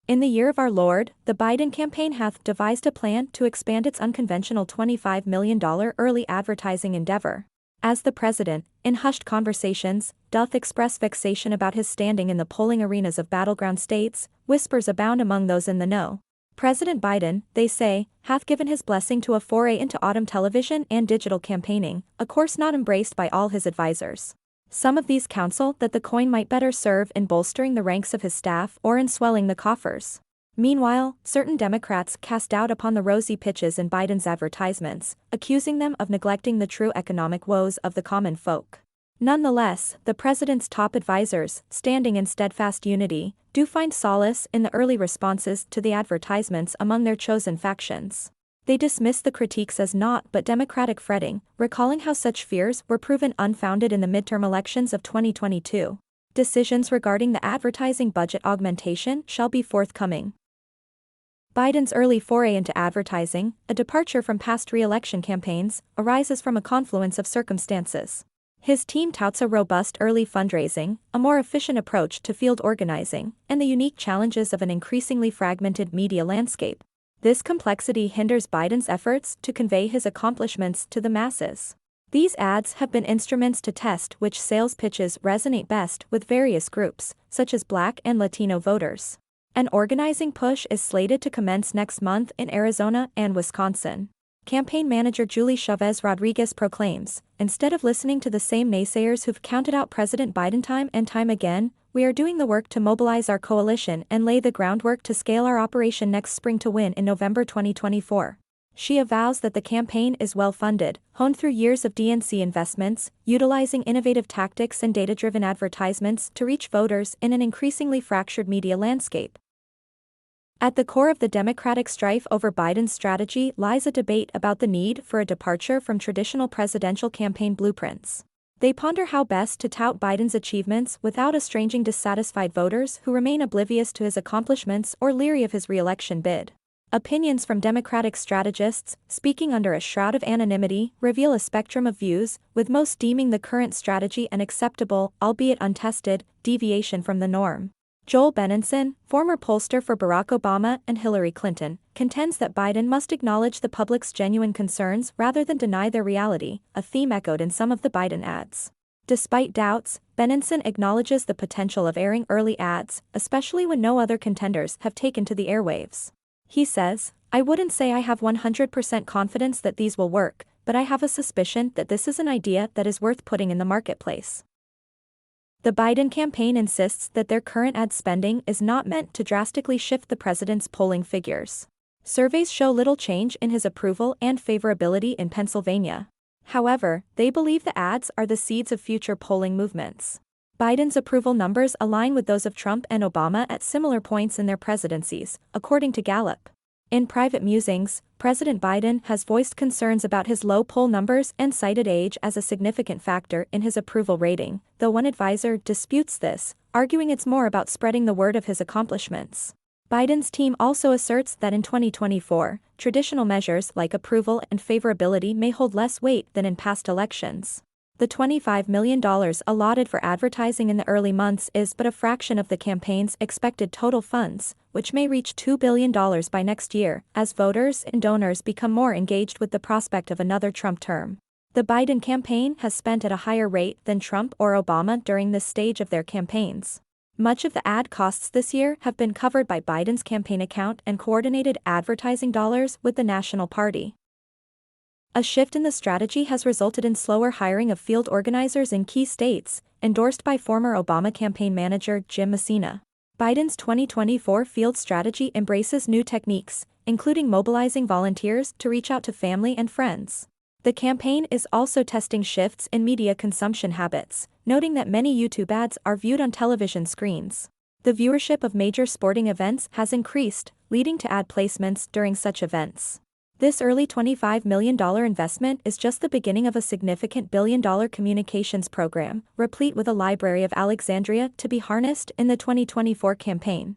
In the year of our Lord, the Biden campaign hath devised a plan to expand its unconventional $25 million early advertising endeavor. As the president, in hushed conversations, doth express vexation about his standing in the polling arenas of battleground states, whispers abound among those in the know. President Biden, they say, hath given his blessing to a foray into autumn television and digital campaigning, a course not embraced by all his advisers. Some of these counsel that the coin might better serve in bolstering the ranks of his staff or in swelling the coffers. Meanwhile, certain Democrats cast doubt upon the rosy pitches in Biden's advertisements, accusing them of neglecting the true economic woes of the common folk. Nonetheless, the president's top advisers, standing in steadfast unity, do find solace in the early responses to the advertisements among their chosen factions. They dismiss the critiques as naught but Democratic fretting, recalling how such fears were proven unfounded in the midterm elections of 2022. Decisions regarding the advertising budget augmentation shall be forthcoming. Biden's early foray into advertising, a departure from past re-election campaigns, arises from a confluence of circumstances. His team touts a robust early fundraising, a more efficient approach to field organizing, and the unique challenges of an increasingly fragmented media landscape. This complexity hinders Biden's efforts to convey his accomplishments to the masses. These ads have been instruments to test which sales pitches resonate best with various groups, such as Black and Latino voters. An organizing push is slated to commence next month in Arizona and Wisconsin. Campaign manager Julie Chavez Rodriguez proclaims, "Instead of listening to the same naysayers who've counted out President Biden time and time again, we are doing the work to mobilize our coalition and lay the groundwork to scale our operation next spring to win in November 2024. She avows that the campaign is well-funded, honed through years of DNC investments, utilizing innovative tactics and data-driven advertisements to reach voters in an increasingly fractured media landscape. At the core of the Democratic strife over Biden's strategy lies a debate about the need for a departure from traditional presidential campaign blueprints. They ponder how best to tout Biden's achievements without estranging dissatisfied voters who remain oblivious to his accomplishments or leery of his re-election bid. Opinions from Democratic strategists, speaking under a shroud of anonymity, reveal a spectrum of views, with most deeming the current strategy an acceptable, albeit untested, deviation from the norm. Joel Benenson, former pollster for Barack Obama and Hillary Clinton, contends that Biden must acknowledge the public's genuine concerns rather than deny their reality, a theme echoed in some of the Biden ads. Despite doubts, Benenson acknowledges the potential of airing early ads, especially when no other contenders have taken to the airwaves. He says, "I wouldn't say I have 100% confidence that these will work, but I have a suspicion that this is an idea that is worth putting in the marketplace." The Biden campaign insists that their current ad spending is not meant to drastically shift the president's polling figures. Surveys show little change in his approval and favorability in Pennsylvania. However, they believe the ads are the seeds of future polling movements. Biden's approval numbers align with those of Trump and Obama at similar points in their presidencies, according to Gallup. In private musings, President Biden has voiced concerns about his low poll numbers and cited age as a significant factor in his approval rating, though one advisor disputes this, arguing it's more about spreading the word of his accomplishments. Biden's team also asserts that in 2024, traditional measures like approval and favorability may hold less weight than in past elections. The $25 million allotted for advertising in the early months is but a fraction of the campaign's expected total funds, which may reach $2 billion by next year, as voters and donors become more engaged with the prospect of another Trump term. The Biden campaign has spent at a higher rate than Trump or Obama during this stage of their campaigns. Much of the ad costs this year have been covered by Biden's campaign account and coordinated advertising dollars with the national party. A shift in the strategy has resulted in slower hiring of field organizers in key states, endorsed by former Obama campaign manager Jim Messina. Biden's 2024 field strategy embraces new techniques, including mobilizing volunteers to reach out to family and friends. The campaign is also testing shifts in media consumption habits, noting that many YouTube ads are viewed on television screens. The viewership of major sporting events has increased, leading to ad placements during such events. This early $25 million investment is just the beginning of a significant billion-dollar communications program, replete with a library of Alexandria to be harnessed in the 2024 campaign.